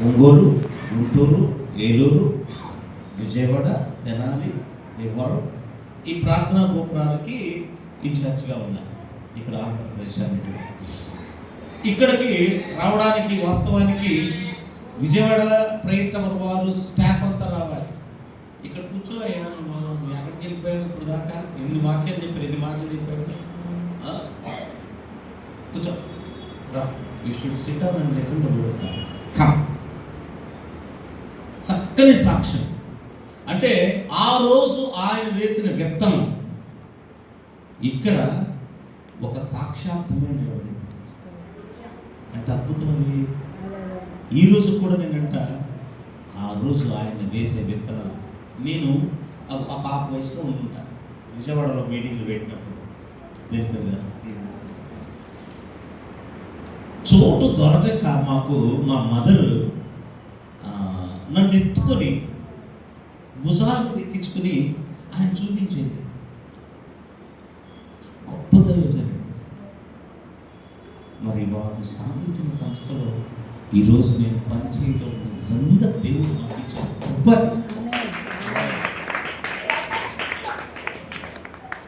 ఒంగోలు, గుంటూరు, ఏలూరు, విజయవాడ, తెనాలి, దేవరం ఈ ప్రార్థనా గోపురాలకి ఇన్ఛార్జ్గా ఉన్నాను. ఇక్కడ ఆంధ్రప్రదేశానికి ఇక్కడికి రావడానికి వాస్తవానికి విజయవాడ ప్రయత్నం వారు స్టాఫ్ అంతా రావాలి. ఇక్కడ కూర్చో ఎక్కడికి వెళ్ళిపోయావు ఇప్పుడు దాకా, ఎన్ని వాక్యాలు చెప్పారు, ఎన్ని మాటలు చెప్పారు. కూర్చో రా, you should SIT down and listen the word. Come. చక్కని సాక్ష్యం. అంటే ఆ రోజు ఆయన వేసిన విత్తనం ఇక్కడ ఒక సాక్షాత్మే నిలబడింది. ఎంత అద్భుతమైంది. ఈ రోజు కూడా నేనంట ఆ రోజు ఆయన వేసే విత్తనం. నేను ఆ పాప వయసులో ఉంటుంటా, విజయవాడలో మీటింగ్లు పెట్టినప్పుడు దగ్గరగా చోటు దొరకక మాకు మా మదర్ నన్ను ఎత్తుకొని భుజాలకు ఎక్కించుకొని ఆయన చూపించేది. గొప్ప దైవజనం. మరి వారు స్థాపించిన సంస్థలో ఈరోజు నేను పనిచేయడం నిజంగా దేవుడు నాకు ఇచ్చిన గొప్ప.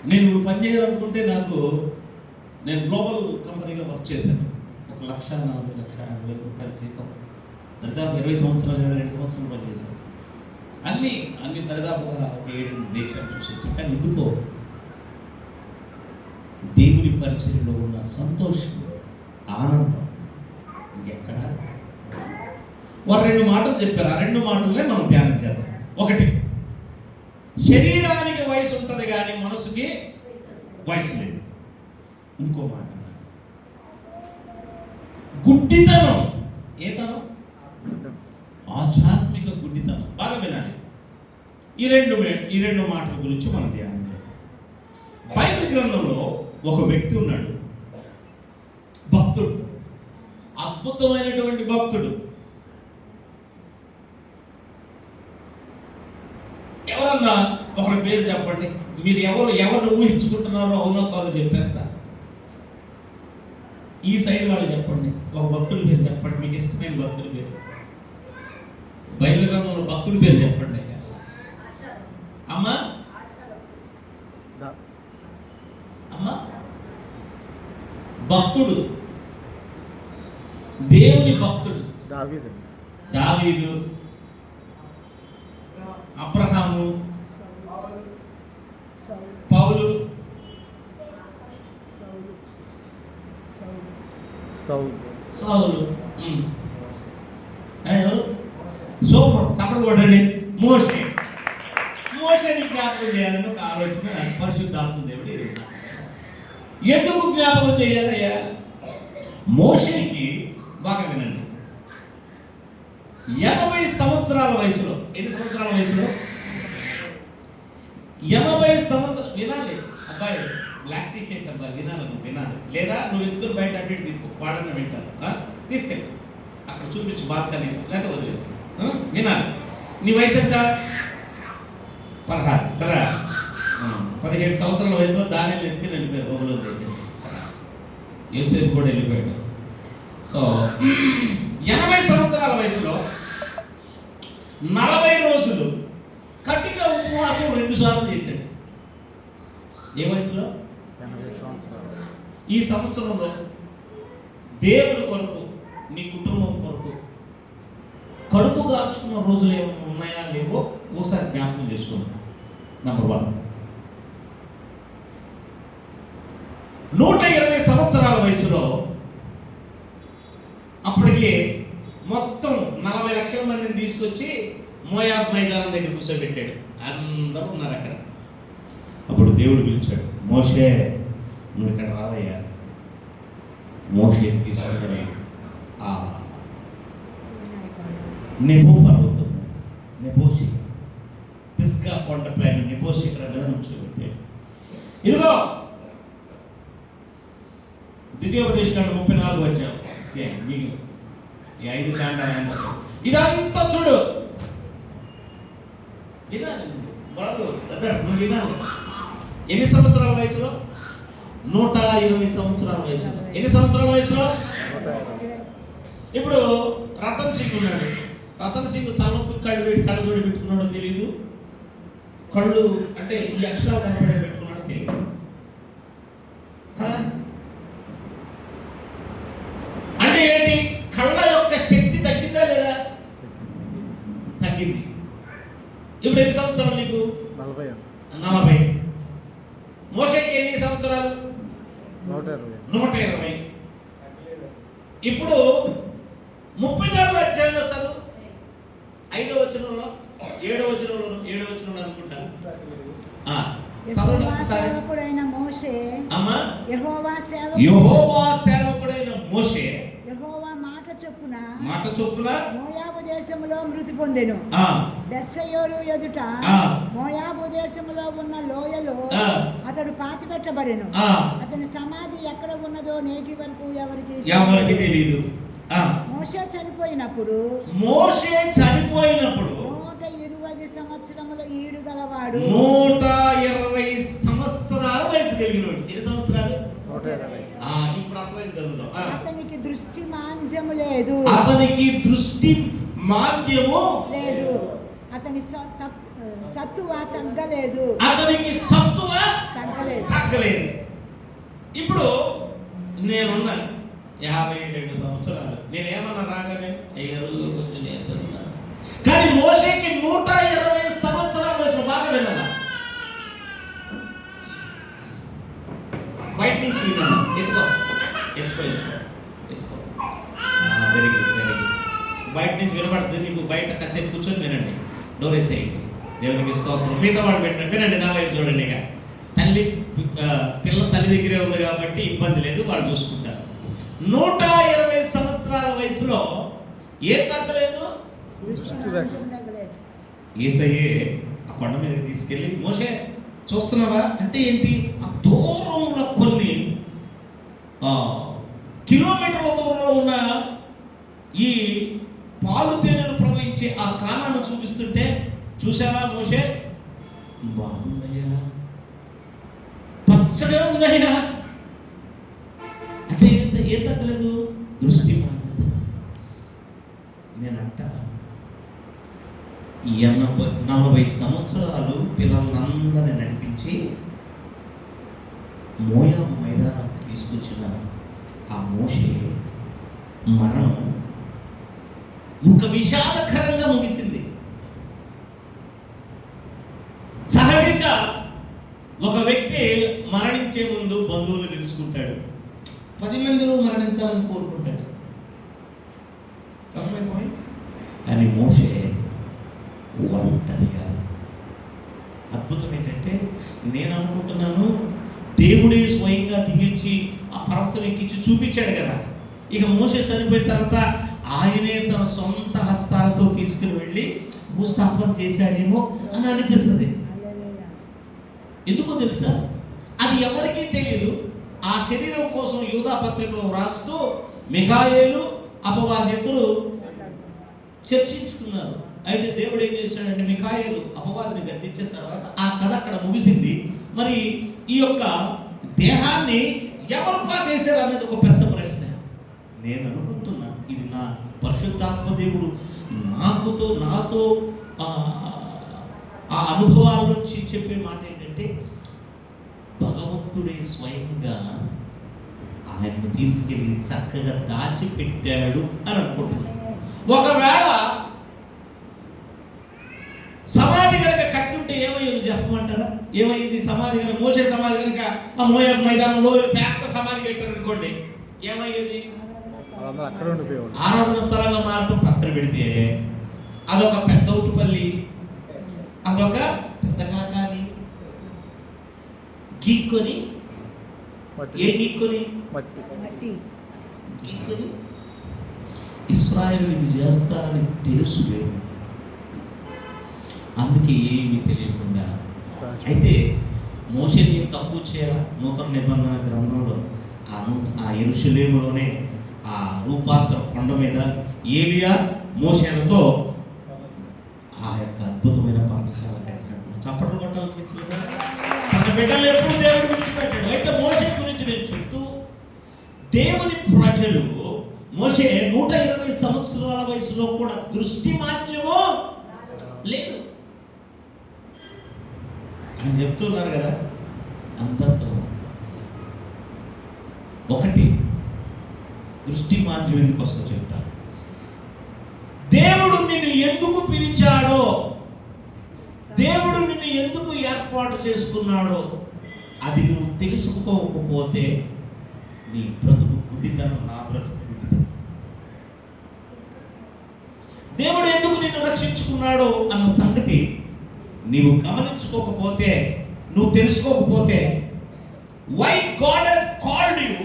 నేను ఇప్పుడు పనిచేయాలనుకుంటే నేను గ్లోబల్ కంపెనీలో వర్క్ చేశాను. 1,40,50,000 రూపాయల జీతం. దరిదాపు 20 సంవత్సరాలు 22 సంవత్సరాలు పనిచేశాను. అన్ని దరిదాపుగా 7 దేశాలు చూసి. కానీ ఎందుకో దేవుని పరిచర్యలో ఉన్న సంతోషం, ఆనందం ఇంకెక్కడ. వారు 2 మాటలు చెప్పారు. ఆ 2 మాటలనే మనం ధ్యానం చేద్దాం. ఒకటి, శరీరానికి వయసు ఉంటుంది కానీ మనసుకి వయసు లేదు. ఇంకో మాట, గుడ్డితనం. ఏ తనం? ఆధ్యాత్మిక గుడ్డితనం. బాగా వినాలి. ఈ రెండు మాటల గురించి మనం ధ్యానం చేద్దాం. బైబిల్ గ్రంథంలో ఒక వ్యక్తి ఉన్నాడు, భక్తుడు, అద్భుతమైనటువంటి భక్తుడు. ఎవరన్నా ఒకరి పేరు చెప్పండి. మీరు ఎవరు ఊహించుకుంటున్నారో అవునో కాదో చెప్పేస్తా. ఈ సైడ్ వాళ్ళు చెప్పండి. ఒక భక్తుడి పేరు చెప్పండి, మీకు ఇష్టమైన భక్తుడి పేరు. బైబిల్ గ్రంథంలో భక్తుడి పేరు చెప్పండి. అమ్మా అమ్మా భక్తుడు, దేవుని భక్తుడు. దావీదు, అబ్రహాము, పౌలు, సౌలు. సూపర్. చప్పట్లు కొట్టండి. మోషేని జ్ఞాపకం చేయాలని ఒక ఆలోచన పరిశుద్ధాత్మ దేవుడు. ఎందుకు జ్ఞాపకం చేయాలయ్యా? మోషేకి బాగా వినండి, 80 సంవత్సరాల వయసులో. ఎన్ని సంవత్సరాల వయసులో? 80 సంవత్సరాలు. వినాలి అబ్బాయి, బ్లాక్ టీ షర్ట్ అబ్బాయి, వినాలి. లేదా నువ్వు ఎత్తుకుని బయట అటు ఇటు తిప్పు, పాడని వింటారు. తీసుకెళ్ళి అక్కడ చూపించు బాల్కనీ, లేదా వదిలేసి వినాలి. నీ వయసు ఎంత? 16 కదా. 17 సంవత్సరాల వయసులో దానిని ఎత్తుకుని వెళ్ళిపోయారు బొమ్మలో దేశం. యూసేపు కూడా వెళ్ళిపోయాడు. సో 80 సంవత్సరాల వయసులో 40 రోజులు కఠిన ఉపవాసం 2 సార్లు చేశాడు. ఏ వయసులో? 80 సంవత్సరాలు. ఈ సంవత్సరంలో దేవుని కొరకు, నీ కుటుంబం కొరకు కడుపు కార్చుకున్న రోజులు ఏమైనా ఉన్నాయా లేవో ఒకసారి జ్ఞాపకం చేసుకోండి. నంబర్ 1, 120 సంవత్సరాల వయసులో అప్పటికి మొత్తం 40 లక్షల మందిని తీసుకొచ్చి మోయాబ్ మైదానం దగ్గర కూర్చోబెట్టాడు. అందరూ ఉన్నారు అక్కడ. అప్పుడు దేవుడు పిలిచాడు, మోషే నువ్వు ఇక్కడ రావయ్యా. మోషే తీసుకుని ఆ నెబో పర్వతం, నెబోషి, పిస్గా కొండపైన నెబోషి ఇక్కడ మీద నుంచోబెట్టాడు. ఇదిగో ద్వితీయోపదేశకాండం 34 వచ్చావు. ఈ 5 కాండాలు ఇదంతా చూడు. వినాలి బాబు, నువ్వు వినాలి. ఎన్ని సంవత్సరాల వయసులో? 120 సంవత్సరాల వయసులో. ఎన్ని సంవత్సరాల వయసులో? ఇప్పుడు రతన్ సింగ్ ఉన్నాడు. రతన్ సింగ్ తలనొప్పి కళ్ళజోడి పెట్టుకున్నాడో తెలియదు, కళ్ళు అంటే ఈ అక్షరాలు కనబడే పెట్టుకున్నాడో తెలియదు కదా. అంటే ఏంటి? కళ్ళ యొక్క శక్తి తగ్గిందా లేదా? తగ్గింది. ఇప్పుడు ఎన్ని సంవత్సరాలు నీకు? 40. మోషేకి ఎన్ని సంవత్సరాలు? 120. ఇప్పుడు 34వ అధ్యాయంలో చదువు, 5వ వచనంలో 7వ వచనంలో అనుకుంటా. సేవకుడైన మోషే యెహోవా సేవకుడైన మోషే యెహోవా మాట చొప్పున మోయాబు దేశములో మృతి పొందెను. బెత్షెయోరు ఎదుట మోయాబు దేశములో ఉన్న లోయలో అతడు పాతిపెట్టబడెను. అతని సమాధి ఎక్కడ ఉన్నదో నేటి వరకు ఎవరికి తెలియదు. మోషే చనిపోయినప్పుడు 120 సంవత్సరముల ఈడు గలవాడు. 120 సంవత్సరాల వయసు కలిగినవాడు. ఎన్ని సంవత్సరాలు? 120. ఇప్పుడు అసలు చదువుదాం. అతనికి దృష్టి మాంద్యము లేదు. అతని సత్తువ తగ్గలేదు. తగ్గలేదు. ఇప్పుడు నేనున్నా 52 సంవత్సరాలు. నేనేమన్నా రాగానే అయ్యారు కొంచెం నేర్చుకున్నాను. కానీ మోషేకి 120 సంవత్సరాల వయసు. బాగా విన్నా, బయట నుంచి విన్నాను. ఎత్తుకో. Very good. బయట నుంచి వినపడుతుంది మీకు. బయట కాసేపు కూర్చొని వినండి, డోర్ వేసేయండి. దేవునికి స్తోత్రం. మిగతా వాడు పెట్టండి. వినండి, నా వైపు చూడండి. ఇక పిల్ల తల్లి దగ్గరే ఉంది కాబట్టి ఇబ్బంది లేదు, వాళ్ళు చూసుకుంటారు. 120 సంవత్సరాల వయసులో ఏం తగ్గలేదు? యేసయ్యే ఆ కొండ మీద తీసుకెళ్ళి, మోషే చూస్తున్నావా అంటే ఏంటి? ఆ దూరంలో కొన్ని కిలోమీటర్ల దూరంలో ఉన్న ఈ పాలు తేనెలు ప్రవహించే ఆ కానాను చూపిస్తుంటే, చూసావా మోషే? బాగుందయ్యా, పచ్చగా ఉందయ్యా. అంటే ఏం తగ్గలేదు? దృష్టి మాత్రం. నేనంట 40 సంవత్సరాలు పిల్లలందరినీ నడిపించి మోయాబు మైదానానికి తీసుకొచ్చిన ఆ మోషే మరణం ఒక విషాదకరంగా ముగిసింది. సహజంగా ఒక వ్యక్తి మరణించే ముందు బంధువులు పిలుచుకుంటాడు, 10 మందిలో మరణించాలని కోరుకుంటాడు. కానీ మోషే ఒంటరిగా. అద్భుతం ఏంటంటే, నేను అనుకుంటున్నాను దేవుడే స్వయంగా దిగించి ఆ పర్వతం ఎక్కించి చూపించాడు కదా. ఇక మోషే చనిపోయిన తర్వాత ఆయనే తన సొంత హస్తాలతో తీసుకుని వెళ్ళి భూస్థాపన చేశాడేమో అని అనిపిస్తుంది. ఎందుకో తెలుసా? అది ఎవరికీ తెలియదు. ఆ శరీరం కోసం యూదా పత్రికలో రాస్తూ మిఖాయేలు అపవాదిద్దరు చర్చించుకున్నారు. అయితే దేవుడు ఏం చేశాడంటే, మిఖాయేలు అపవాదిని గద్దించిన తర్వాత ఆ కథ అక్కడ ముగిసింది. మరి ఈ యొక్క దేహాన్ని ఎవరు పాతేశారు అనేది ఒక పెద్ద ప్రశ్న. నేను అనుకుంటున్నా, ఇది నా పరిశుద్ధాత్మ దేవుడు నాతో ఆ అనుభవాల నుంచి చెప్పే మాట ఏంటంటే, భగవంతుడే స్వయంగా ఆయన్ని తీసుకెళ్ళి చక్కగా దాచిపెట్టాడు అని అనుకుంటున్నాను. ఒకవేళ సమాధి కనుక కట్టుంటే ఏమయ్యేది చెప్పమంటారా? ఏమయ్యింది? సమాధి కనుక, మోషే సమాధి కనుక ఆ మోయాబు మైదానంలో పెద్ద సమాధి కట్టారు అనుకోండి, ఏమయ్యేది? ఆరాధన స్థలంగా మారటం పక్కన పెడితే, అదొక పెద్ద ఉట్టుపల్లి, అదొక పెద్ద కాకాని గీక్కొని ఇశ్రాయేలు ఇది చేస్తారని తెలుసు. అందుకే ఏమీ తెలియకుండా. అయితే మోషేని తక్కువ చేయాల. నూతన నిబంధన గ్రంథంలో ఆ యెరూషలేములోనే ఆ రూపాంతర కొండ మీద ఏలియా మోషేలతో ఆ యొక్క అద్భుతమైన పర్ణశాల కట్టినట్టు చప్పట్లు కొట్టాలనిపించింది. తన బిడ్డలు ఎప్పుడు దేవుడు విడిచిపెట్టాడు. అయితే మోషే గురించి నేను చెప్తూ, దేవుని ప్రజలు మోషే 120 సంవత్సరాల వయసులో కూడా దృష్టి మాంద్యము లేదు అని చెప్తున్నారు కదా. అంతతో ఒకటి దృష్టి మాంద్యం ఎందుకు వస్తుందో చెప్తాను. దేవుడు నిన్ను ఎందుకు పిలిచాడో, దేవుడు నిన్ను ఎందుకు ఏర్పాటు చేసుకున్నాడో అది నువ్వు తెలుసుకోకపోతే నీ బ్రతుకు గుడ్డితనం, నా బ్రతుకు గుడ్డితనం. దేవుడు ఎందుకు నిన్ను రక్షించుకున్నాడో అన్న సంగతి నీవు గమనించుకోకపోతే, నువ్వు తెలుసుకోకపోతే, why God has called you,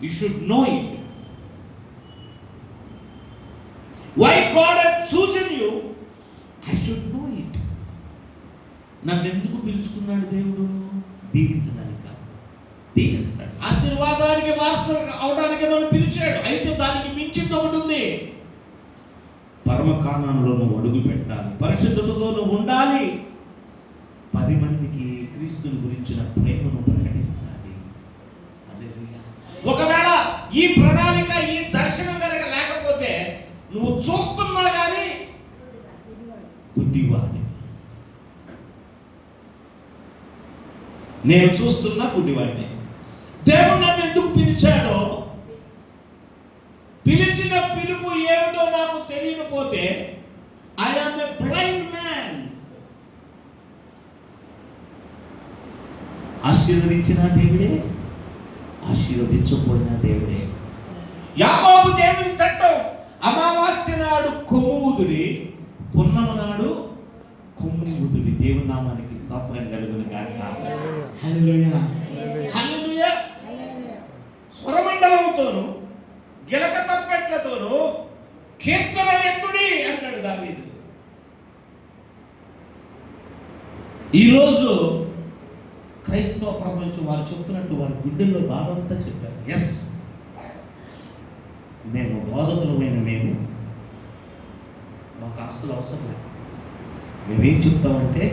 you should know it. Why God has chosen you, I should know it. నన్ను ఎందుకు పిలుచుకున్నాడు దేవుడు? దీవించడానికి. దీవిస్తాడు, ఆశీర్వాదానికి వారసులు అవడానికి మనం పిలిచాడు. అయితే దానికి మించింది ఒకటి ఉంది. పరమ కానానులో నువ్వు అడుగు పెట్టాలి, పరిశుద్ధతతో నువ్వు ఉండాలి, 10 మందికి క్రీస్తుని గురించిన ప్రేమను ప్రకటించాలి. హల్లెలూయా. ఒకవేళ ఈ ప్రణాళిక, ఈ దర్శనం కనుక లేకపోతే నువ్వు చూస్తున్నా కానీ గుడ్డివాడిని. నేను చూస్తున్నా గుడ్డివాడిని. దేవుడు నన్ను ఎందుకు పిలిచాడో, పిలిచిన పిలుపు ఏమిటో నాకు తెలియకపోతే I am a blind man. ఆశీర్వదించిన దేవుడే, ఆశీర్వదించబడిన దేవుడే. యాకోబు దేవుని చట్టం, అమావాస్య నాడు కొమ్ముదుడి, పున్నమ నాడు కొమ్ముదుడి. దేవుని నామానికి స్తోత్రం కలుగును గాక. హల్లెలూయా, హల్లెలూయా. స్వరమండలముతోను గిలక తప్పెట్లతోను కీర్తన ఎత్తుడి అంటాడు దావీదు. ఈరోజు క్రైస్తవ ప్రపంచం వారు చెప్తున్నట్టు వారి గుడ్డెల్లో బాధ అంతా చెప్పారు. ఎస్, మేము బోధకులమైన మేము, మాకు ఆస్తులు అవసరం లేదు. మేమేం చెప్తామంటే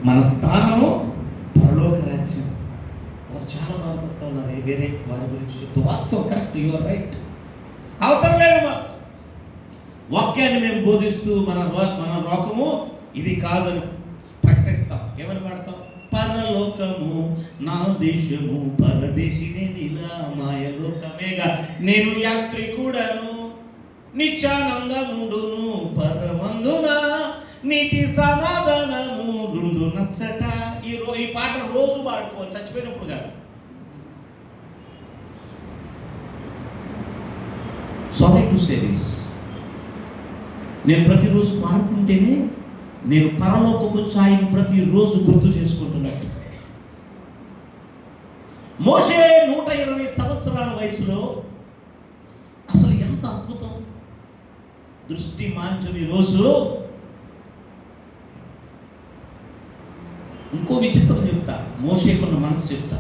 మన స్థానము పరలోక రాజ్యం. వారు చాలా బాధపడుతూ ఉన్నారు. వేరే వారి గురించి చెప్తూ, వాస్తవం కరెక్ట్, యు ఆర్ రైట్, అవసరం లేదు. వాక్యాన్ని మేము బోధిస్తూ మన లోకము ఇది కాదని ప్రకటిస్తాం. ఏమని పాడతాం? పరలోకము నా దేశము, పరదేశినే నీలా మాయలోకమేగా, నేను యాత్రికుడను, నిత్యానందముండును పరమందున, నీతి సమాధానము నుండు నచ్చట. ఈ పాట రోజు పాడుకోవాలి, చచ్చిపోయినప్పుడు కాదు. సారీ టు సే దిస్, నేను ప్రతిరోజు పాడుకుంటేనే నేను పరలోకపు ఛాయను ప్రతిరోజు గుర్తు చేసుకుంటున్నట్టు. మోషే 120 సంవత్సరాల వయసులో అసలు ఎంత అద్భుతం, దృష్టి మాంద్యం. ఈరోజు ఇంకో విచిత్రం చెప్తా, మోషేకున్న మనసు చెప్తా.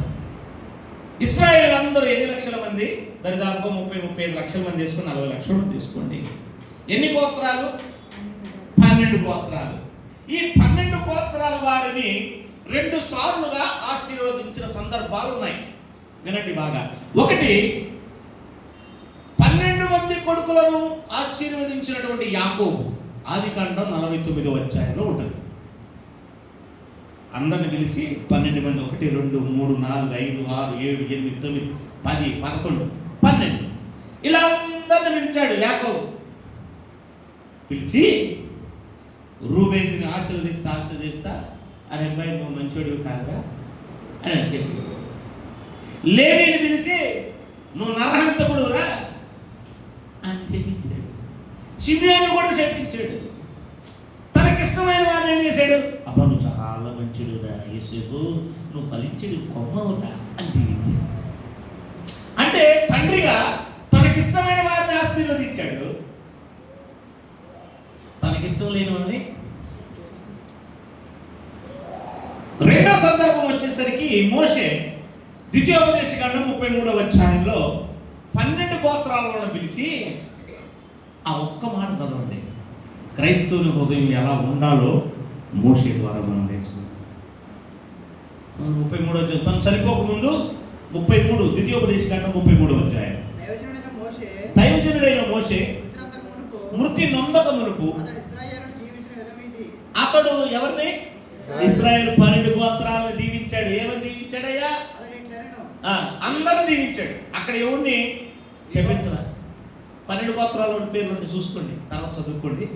ఇశ్రాయేలు అందరూ ఎన్ని లక్షల మంది? దరిదాపుగా 30-35 లక్షల మంది తీసుకొని 40 లక్షల మంది తీసుకోండి. ఎన్ని గోత్రాలు? 12 గోత్రాలు. ఈ 12 గోత్రాల వారిని 2 సార్లుగా ఆశీర్వదించిన సందర్భాలు ఉన్నాయి. వినండి బాగా. ఒకటి, 12 మంది కొడుకులను ఆశీర్వదించినటువంటి యాకోబు, ఆదికాండం 49వ అధ్యాయంలో ఉంటుంది. అందరిని పిలిచి 12 మంది, 1 2 3 4 5 6 7 8 9 10 11 12 ఇలా అందరిని పిలిచాడు యాకోబు. పిలిచి, రూబేనుని ఆశీర్వదిస్తా, అరే అబ్బాయి నువ్వు మంచోడివి కాదురా అని చెప్పించాడు. లేవీని పిలిచి, నువ్వు నరహంతకుడురా అని చెప్పించాడు. షిమ్యోను కూడా చెప్పించాడు. తనకిష్టమైన వారిని ఏం చేశాడు? అబ్బా నువ్వు చాలా మంచిడురా యోసేపు, నువ్వు ఫలించడు కొమ్మవురా అని దీవించాడు. అంటే తండ్రిగా తనకిష్టమైన వారిని ఆశీర్వదించాడు, తనకిష్టం లేని వాళ్ళని. రెండో సందర్భం వచ్చేసరికి మోషే ద్వితీయోపదేశకాండం 33వ అధ్యాయంలో 12 గోత్రాలను పిలిచి ఆ ఒక్క మాట చదవండి. క్రైస్తవుని హృదయం ఎలా ఉండాలో మోషే ద్వారా మనం నేర్చుకున్నాం. 33వ అధ్యాయం, తను చనిపోకముందు 33, ద్వితీయోపదేశకాండం 33వ అధ్యాయం. దైవజనుడైన మోషే మృతి నొందక మునుపు అతడు ఎవరిని? ఇశ్రాయేలు 12 గోత్రాలను దీవించాడు. ఏమని దీవించాడయ్యా? అందరూ దీవించాడు. అక్కడ ఎవరిని క్షమించరా? 12 గోత్రాల పేర్లు చూసుకోండి, తర్వాత చదువుకోండి.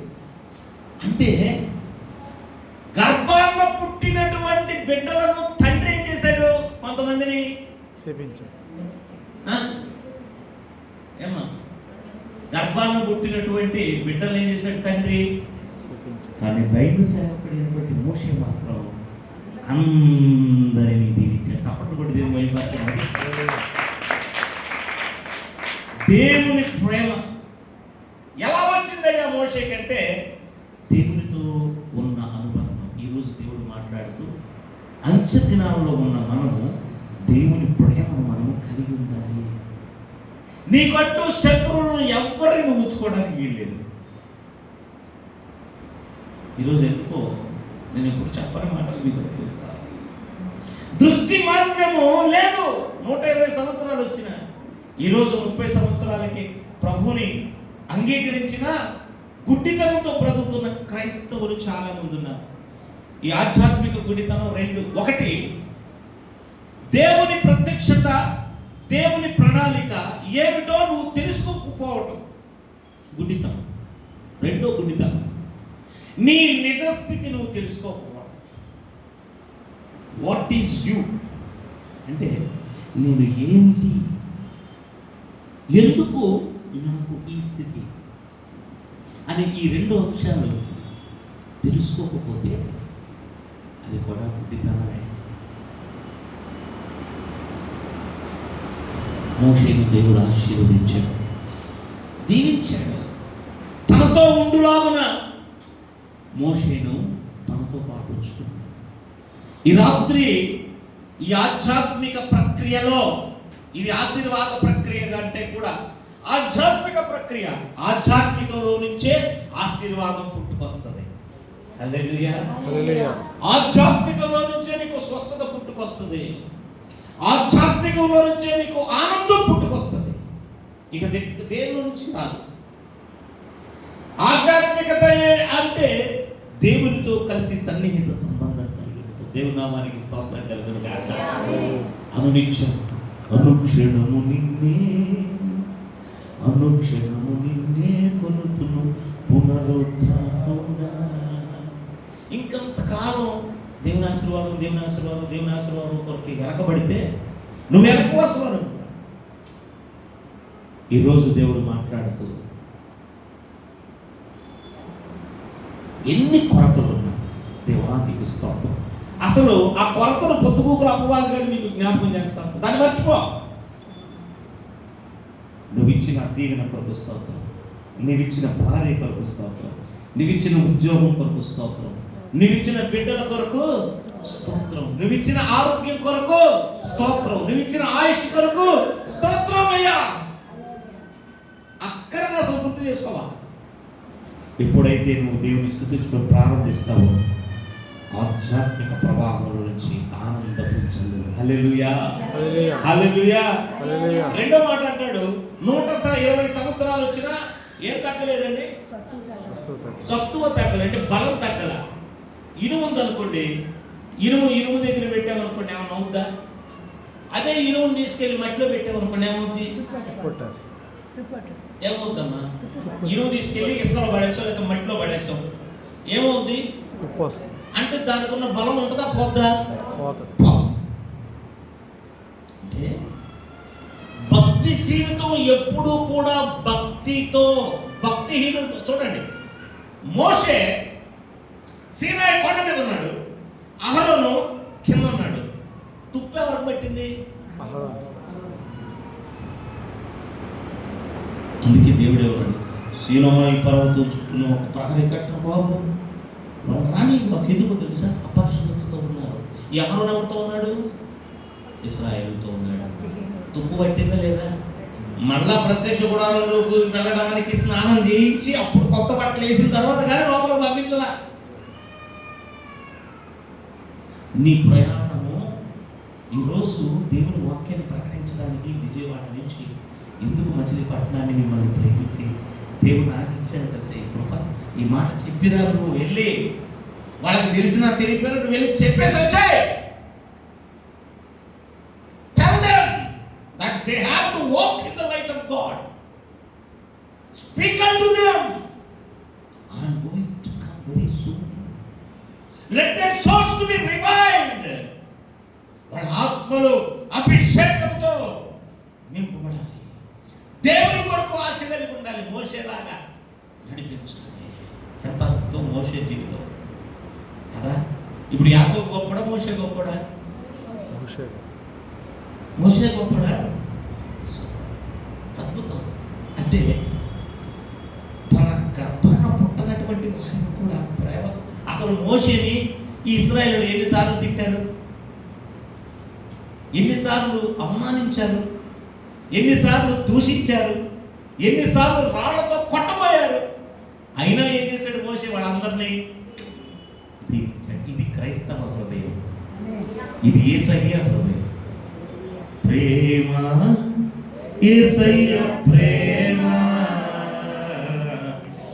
అంటే గర్భాన్న పుట్టినటువంటి బిడ్డలను తండ్రి ఏం చేశాడు? కొంతమందిని శపించాడు. ఏమా గర్భాన్న పుట్టినటువంటి బిడ్డలు ఏం చేశాడు తండ్రి? కానీ దైవ సేవకుడైనటువంటి మోషే మాత్రం అందరినీ దీవించాడు. చప్పట్లు కొట్టి దేవుని వైభాష. దేవుని ప్రేమ ఎలా వచ్చిందయ్యా మోషే కంటే? దేవునితో ఉన్న అనుబంధం. ఈరోజు దేవుడు మాట్లాడుతూ అంచె దినాల్లో ఉన్న మనము దేవుని ప్రేమను మనము కలిగి ఉండాలి. నీకంటూ శత్రువులను ఎవరిని ఉంచుకోవడానికి వీల్లేదు. ఈరోజు ఎందుకో నేను ఎప్పుడు చెప్పని మాటలు మీద దృష్టి మాత్రము లేదు. 120 సంవత్సరాలు వచ్చిన ఈరోజు 30 సంవత్సరాలకి ప్రభుని అంగీకరించిన గుడ్డితనంతో బ్రతుకుతున్న క్రైస్తవులు చాలా మంది ఉన్నారు. ఈ ఆధ్యాత్మిక గుడితనం 2. 1 దేవుని ప్రత్యక్షత, దేవుని ప్రణాళిక ఏమిటో నువ్వు తెలుసుకోకపోవటం గుడ్డితనం. 2 గుడ్డితనం. నీ నిజస్థితి నువ్వు తెలుసుకోకపోవటం. వాట్ ఈజ్ యూ అంటే నేను ఏంటి, ఎందుకు నాకు ఈ స్థితి అని ఈ 2 అంశాలు తెలుసుకోకపోతే అది కూడా గుడ్డితనమే. మోషేను దేవుడు ఆశీర్వదించాడు, దీవించాడు. తనతో ఉండులాగున మోషేను తనతో పాటు ఉంచుకున్నాడు. ఈ రాత్రి ఈ ఆధ్యాత్మిక ప్రక్రియలో, ఇది ఆశీర్వాద ప్రక్రియ కంటే కూడా ఆధ్యాత్మిక ప్రక్రియ. ఆధ్యాత్మికంలో నుంచే ఆశీర్వాదం పుట్టుకొస్తుంది. హల్లెలూయా. ఆధ్యాత్మికంలో నుంచే నీకు స్వస్థత పుట్టుకొస్తుంది. ఆధ్యాత్మికంలో నుంచే నీకు ఆనందం పుట్టుకొస్తుంది. ఇక దేని నుంచి రాదు. ఆధ్యాత్మికత అంటే దేవునితో కలిసి సన్నిహిత సంబంధం కలిగి ఉంటుంది. దేవుని నామానికి స్తోత్రం కలుగును గాక. అనుక్షణము నిన్నే కొలుతును పునరుద్ధారముగా. ఇంకంతకాలం దేవుని ఆశీర్వాదం కొరకు వెనకబడితే నువ్వు వెనక వరుసలో ఉంటావు. ఈరోజు దేవుడు మాట్లాడుతూ ఎన్ని కొరతలు ఉన్నా దేవా నీకు స్తోత్రం. అసలు ఆ కొరతను పొద్దుగూకులు అపవాదుగాడు నీకు జ్ఞాపకం చేస్తాను. దాన్ని మర్చిపో. నువ్వు ఇచ్చిన దీవెన కొరకు స్తోత్రం, నువ్విచ్చిన భార్య కొరకు స్తోత్రం, నువ్విచ్చిన ఉద్యోగం కొరకు స్తోత్రం, నువ్విచ్చిన బిడ్డల కొరకు స్తోత్రం, నువ్విచ్చిన ఆరోగ్యం కొరకు స్తోత్రం, నువ్విచ్చిన ఆయుష్ కొరకు స్తోత్రం అయ్యా. అక్కడ అసలు గుర్తు చేసుకోవా. ఎప్పుడైతే నువ్వు దేవుని స్తుతించడం ప్రారంభిస్తావో ఆధ్యాత్మిక ప్రవాహంలో నుంచి ఆనందించండి. హల్లెలూయా, హల్లెలూయా. రెండో మాట అంటాడు, 120 సంవత్సరాలు వచ్చినా ఏం తగ్గలేదండి? సత్తువ తగ్గలే, అంటే బలం తగ్గల. ఇనుము ఉందనుకోండి, ఇనుము దగ్గర పెట్టామనుకోండి ఏమన్నా అవుద్దా? అదే ఇనుమును తీసుకెళ్ళి మట్టిలో పెట్టామనుకోండి ఏమవుద్ది? ఏమవుద్దమ్మా? ఇనుము తీసుకెళ్ళి ఇసుకలో పడేసాం లేదా మట్టిలో పడేసాం, ఏమవుద్ది? అంటే దానికి ఉన్న బలం ఉంటుందా పోద్దా? అంటే భక్తి జీవితం ఎప్పుడూ కూడా భక్తిహీనులతో. చూడండి, మోషే సీనాయి కొండ మీద ఉన్నాడు, అహరోను కింద ఉన్నాడు. తుప్పు ఎవరికి పట్టింది? అందుకే దేవుడే ఉన్నాడు, సీనాయి పర్వతం చుట్టూ ఒక ప్రహరీ కట్టిన బాబు రాని మాకు ఎందుకు తెలుసా? అపరిశుద్ధతతో ఉన్నారు. ఈ అహరోను ఎవరితో ఉన్నాడు? ఇశ్రాయేలుతో ఉన్నాడు. తుప్పు పట్టిందా లేదా? మళ్ళా ప్రత్యక్ష గుడారంలోకి వెళ్ళడానికి స్నానం చేయించి అప్పుడు కొత్త బట్టలు వేసిన తర్వాత కానీ లోపల పంపించలా. నీ ప్రయాణము ఈరోజు దేవుని వాక్యాన్ని ప్రకటించడానికి విజయవాడ నుంచి ఎందుకు మచిలీపట్నాన్ని మిమ్మల్ని ప్రేమించి దేవుడు నాకు ఇచ్చాడు తెలిసే ఈ కృప. ఈ మాట చెప్పిరా, నువ్వు వెళ్ళి వాళ్ళకి తెలిసినా తెలియపోయినా నువ్వు వెళ్ళి చెప్పేసి వచ్చాయి. Tell them that they have to walk in the light of God. Speak unto them. I am going to come very soon. Let their souls to be revived. వాళ్ళ ఆత్మలు అభిషేకంతో నింపబడాలి. దేవుని కొరకు ఆశ కలిగి ఉండాలి. మోషేలాగా నడిపించాలి. ఎంత అద్భుతం మోషే జీవితం కదా. ఇప్పుడు యాకోబు గొప్పడా, మోషే గొప్పడా? మోషే గొప్పడా? అద్భుతం. అంటే తన గర్భాన పుట్టనటువంటి వారిని కూడా ప్రేమ. అసలు మోషేని ఈ ఇశ్రాయేలు ఎన్నిసార్లు తిట్టారు, ఎన్నిసార్లు అవమానించారు, ఎన్నిసార్లు దూషించారు, ఎన్నిసార్లు రాళ్లతో కొట్టబోయారు. అయినా ఏం చేశాడు మోషే? వాళ్ళందరినీ దీవించాడు. ఇది క్రైస్తవ హృదయం, ఇది యేసయ్య హృదయం. ప్రేమ, యేసయ్య ప్రేమ,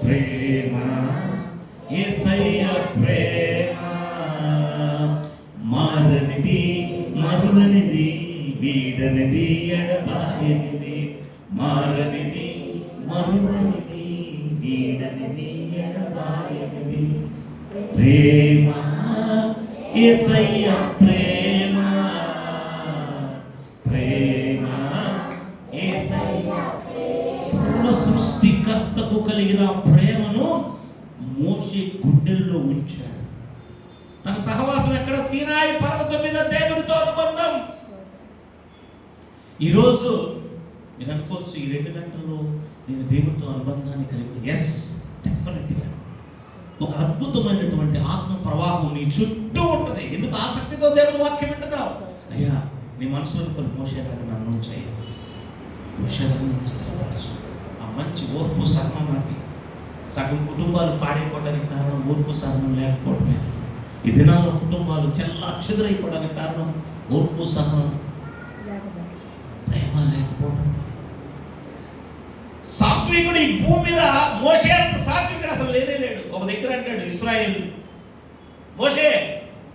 ప్రేమ, యేసయ్య ప్రేమ. మారనిది, మరువనిది, వీడనిది, ఎడబాయనిది. మారనిది, మరువనిది, వీడనిది, ఎడబాయనిది. ప్రేమ, యేసయ్య ప్రేమ, ప్రేమ, యేసయ్య. సర్వ సృష్టికర్తకు కలిగిన ప్రేమను మోషే గుండెల్లో ఉంచాడు. తన సహవాసం ఎక్కడ? సీనాయి పర్వతం మీద దేవునితో అనుబంధం. ఈరోజు మీరు అనుకోవచ్చు, ఈ 2 గంటల్లో నేను దేవునితో అనుబంధాన్ని కలిగి. ఎస్, డెఫినెట్గా ఒక అద్భుతమైనటువంటి ఆత్మ ప్రవాహం నీ చుట్టూ ఉంటుంది. ఎందుకు ఆసక్తితో దేవుని వాక్యం వింటున్నావు? అయ్యా, నీ మనసులో కొన్ని మోషేలాగా నన్ను ఉంచాయి, మోషేలాగా స్థిరపరచు. ఆ మంచి ఓర్పు సహనం నాకు. సగం కుటుంబాలు పాడైపోవడానికి కారణం ఓర్పు సహనం లేకపోవడమే. ఈ దినాల్లో కుటుంబాలు చెల్లాచెదురైపోవడానికి కారణం ఓర్పు సహనం, ప్రేమ లేకపోవడం. సాత్వికుడు ఈ భూమి మీద మోషే అంత సాత్వికుడు అసలు లేనే లేడు. ఒక దగ్గర అంటాడు ఇశ్రాయేల్, మోషే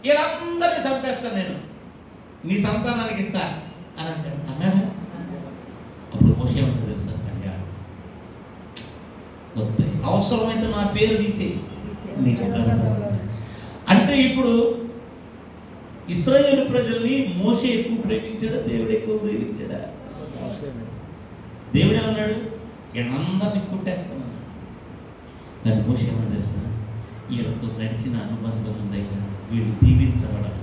వీళ్ళందరినీ చంపేస్తాను నేను, నీ సంతానానికి ఇస్తా అని అంటాడు. అన్నాడా? అప్పుడు మోషే ఏమంటాడు తెలుసా? అయ్యా వద్దే, అవసరమైతే నా పేరు తీసేయి. అంటే ఇప్పుడు ఇశ్రాయేలు ప్రజల్ని మోషే ఎక్కువ ప్రేమించాడా, దేవుడు ఎక్కువ ప్రేమించాడా? దేవుడు ఏమన్నాడు? వీళ్ళందరినీ కొట్టేస్తామన్నాడు. కానీ మోషే ఏమన్నా తెలుసా? వీళ్ళతో నడిచిన అనుబంధం ఉందయ్యా, వీళ్ళు దీవించబడాలి,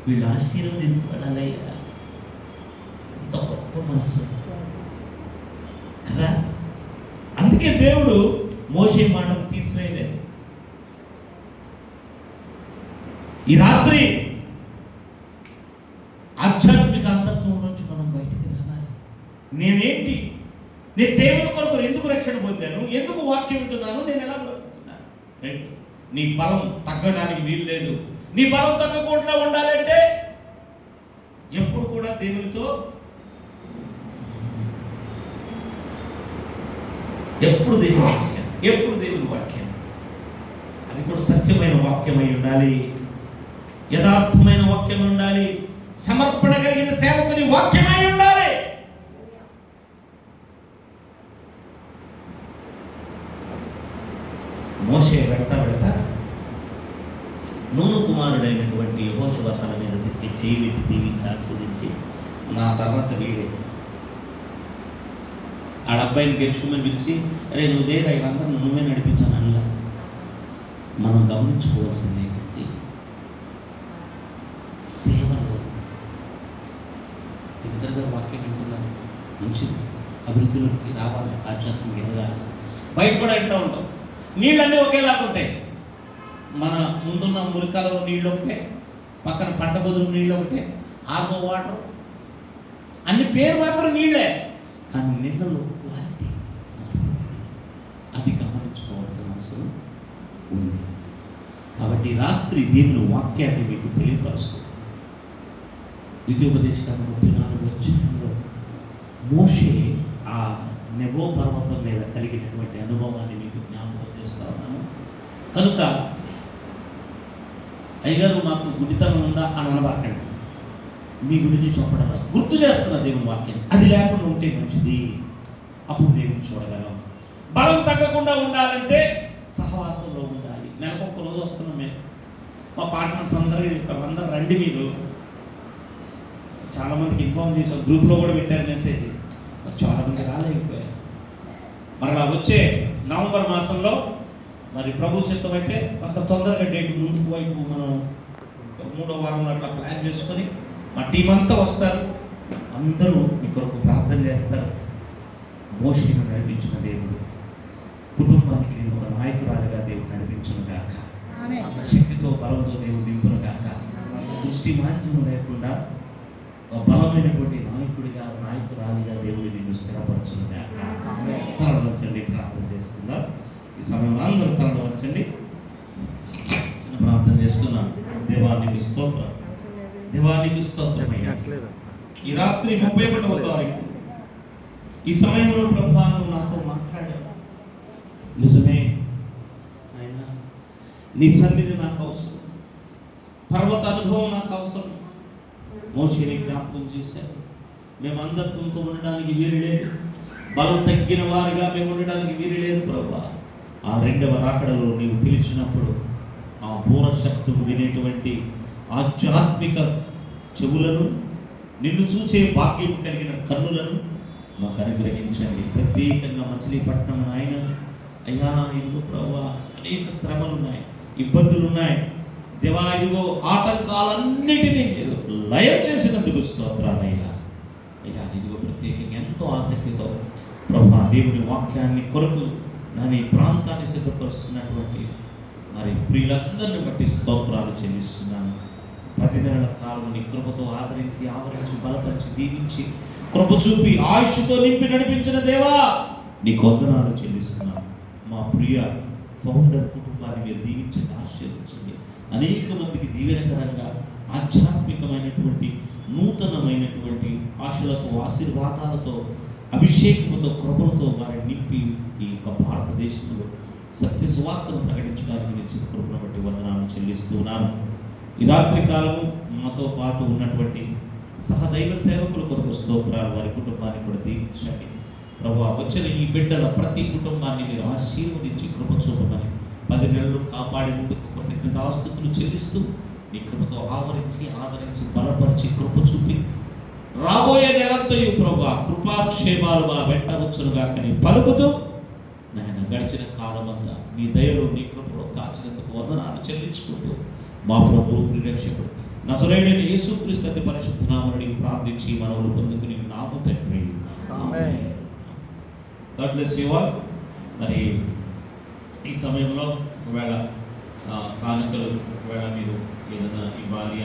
వీళ్ళు ఆశీర్వదించబడాలయ్యా. అంత గొప్ప మనసు కదా. అందుకే దేవుడు మోషే మాటను తీసివేయలేదు. ఈ రాత్రి ఆధ్యాత్మిక అంతత్వం నుంచి మనం బయటికి రావాలి. నేనేంటి? నేను దేవుని కొరకు ఎందుకు రక్షణ పొందాను? ఎందుకు వాక్యం వింటున్నాను? నేను ఎలా బ్రతుకుతున్నాను? నీ బలం తగ్గడానికి వీలు లేదు. నీ బలం తగ్గకుండా ఉండాలంటే ఎప్పుడు కూడా దేవునితో, ఎప్పుడు దేవుని వాక్యం, ఎప్పుడు దేవుని వాక్యం. అది కూడా సత్యమైన వాక్యమై ఉండాలి, యథార్థమైన వాక్యం ఉండాలి, సమర్పణ కలిగిన సేవకుని వాక్యమై ఉండాలి. మోషే వెళ్తా నూను కుమారుడైనటువంటి యెహోషువ తల మీద తిప్పి చేయి దీవించి ఆస్వాదించి, నా తర్వాత వీడే ఆడబ్బాయిని గెలుచుమని పిలిచి, అరే నువ్వు చేయరా, వీళ్ళందరూ నువ్వే నడిపించాను అలా. మనం గమనించుకోవాల్సింది ఏంటంటే, సేవలో తిరుతరుగా వాక్యం వింటున్నారు, మంచి అభివృద్ధిలోకి రావాలి, ఆధ్యాత్మిక ఎదగాలి. బయట కూడా వింటూ ఉంటాం, నీళ్ళన్నీ ఒకేలాగా ఉంటాయి. మన ముందున్న మురికాలలో నీళ్ళు ఒకటే, పక్కన పంట బదులు నీళ్ళు ఒకటే, ఆర్గో వాటర్ అన్ని పేరు మాత్రం నీళ్ళే, కానీ నీళ్ళలో క్వాలిటీ అది గమనించుకోవాల్సిన అవసరం ఉంది. కాబట్టి రాత్రి దేవుని వాక్యాన్ని మీకు తెలియపరుస్తుంది. ద్వితీయోపదేశకాండం 34 వచనంలో మోషే ఆ నెబో పర్వతం మీద కలిగినటువంటి అనుభవాన్ని మీకు జ్ఞాపకం చేస్తా ఉన్నాను. కనుక అయ్యగారు మాకు గుడితనం ఉందా అని అనబాకండి. మీ గురించి చెప్పడం గుర్తు చేస్తున్న దేవుని వాక్యం. అది లేకుండా ఉంటే మంచిది, అప్పుడు దేవుని చూడగలం. బలం తగ్గకుండా ఉండాలంటే సహవాసంలో ఉండాలి. నెలకు ఒక్క రోజు వస్తున్నాం మేము. మా పార్ట్నర్స్ అందరూ రండి. మీరు చాలామందికి ఇన్ఫార్మ్ చేసాం, గ్రూప్లో కూడా పెట్టారు మెసేజ్. మరి చాలామంది రాలేకపోయారు. మరి అలా వచ్చే నవంబర్ మాసంలో మరి ప్రభు చిత్తం అయితే కాస్త తొందరగా డేట్ ముందుకు వైపు మనం 3వ వారంలో అట్లా ప్లాన్ చేసుకొని మా టీం అంతా వస్తారు. అందరూ మీ కొరకు ప్రార్థన చేస్తారు. మోషేను నడిపించిన దేవుడు కుటుంబానికి నేను ఒక నాయకురాలుగా దేవుడు నడిపించును గాక. శక్తితో బలంతో దేవుడు నింపును గాక. దృష్టి మాంద్యం లేకుండా ఒక బలమైనటువంటి నాయకుడిగా నాయకురాలిగా దేవుడు నిన్ను స్థిరపరచును గాక. తరలు వచ్చండి, ప్రార్థన చేసుకుందాం. ఈ సమయంలో అందరూ తరలు వచ్చండి, చిన్న ప్రార్థన చేసుకుందాం. దేవానికి స్తోత్రం, దేవానికి స్తోత్రం అయ్యా. ఈ రాత్రి 31వ తారీఖు ఈ సమయంలో ప్రభువా నువ్వు నాతో మాట్లాడావు. నిజమే ఆయన, నీ సన్నిధి నాకు అవసరం, పర్వత అనుభవం నాకు అవసరం. మోషేని జ్ఞాపకం చేశారు. మేము అందరితో ఉండడానికి వీలు లేదు, బలం తగ్గిన వారిగా మేము ఉండడానికి వీలు లేదు ప్రభువా. ఆ 2వ రాకడలో నీవు పిలిచినప్పుడు ఆ పూర్వశక్తులు వినేటువంటి ఆధ్యాత్మిక చెవులను, నిన్ను చూచే భాగ్యం కలిగిన కన్నులను మాకు అనుగ్రహించండి. ప్రత్యేకంగా మచిలీపట్నం ఆయన అయ్యా, ఇదిగో ప్రభువా అనేక శ్రమలు ఉన్నాయి, ఇబ్బందులు ఉన్నాయి దేవా. ఇదిగో ఆటంకాలన్నిటినీ మీరు లయం చేసినందుకు స్తోత్రాలయ్యా. అయ్యా ఇదిగో ప్రత్యేకంగా ఎంతో ఆసక్తితో ప్రభువా దేవుని వాక్యాన్ని కొరకు నన్ను ఈ ప్రాంతాన్ని సిద్ధపరుస్తున్నటువంటి మరి ప్రియులందరిని బట్టి స్తోత్రాలు చెల్లిస్తున్నాను. 10 నెలల కాలం నీ కృపతో ఆదరించి, ఆవరించి, బలపరిచి, దీవించి, కృప చూపి, ఆయుష్తో నింపి నడిపించిన దేవా నీకు వందనాలు చెల్లిస్తున్నాను. మా ప్రియ ఫౌండర్ కుటుంబాన్ని మీరు దీవించండి, ఆశీర్వదించండి. అనేక మందికి దీవెనకరంగా ఆధ్యాత్మికమైనటువంటి నూతనమైనటువంటి ఆశలతో, ఆశీర్వాదాలతో, అభిషేకముతో, కృపలతో వారిని నింపి ఈ యొక్క భారతదేశంలో సత్య సువార్తను ప్రకటించడానికి నేను కృపను బట్టి వందనాలు చెల్లిస్తున్నాను. ఈ రాత్రి కాలము మాతో పాటు ఉన్నటువంటి సహదైవ సేవకుల కొరకు స్తోత్రాలు. వారి కుటుంబాన్ని కూడా దీవించండి ప్రభువా. వచ్చిన ఈ బిడ్డల ప్రతి కుటుంబాన్ని మీరు ఆశీర్వదించి కృప చూపమని 10 నెలలు కాపాడినందుకు కృతజ్ఞతాస్తుతులు చెల్లిస్తూ నీ కృపతో ఆవరించి, ఆదరించి, బలపరిచి, కృప చూపి రాబోయే నెలంతయు ప్రభువా కృపాక్షేమాలు మా వెంట వచ్చునుగా కానీ పలుకుతూ నాయన గడిచిన కాలమంతా నీ దయలో, నీ కృపలో కాచినందుకు వందనాలు చెల్లించుకుంటూ మా ప్రభువు ప్రియరక్షకుడు నజరేయుడైన యేసుక్రీస్తు అతి పరిశుద్ధ నామమున ప్రార్థించి మనవులు పొందుకుని నాము తండ్రి ఆమేన్. God bless you all. మరి ఈ సమయంలో ఒకవేళ కానుకలు ఒకవేళ మీరు ఏదైనా ఇవ్వాలి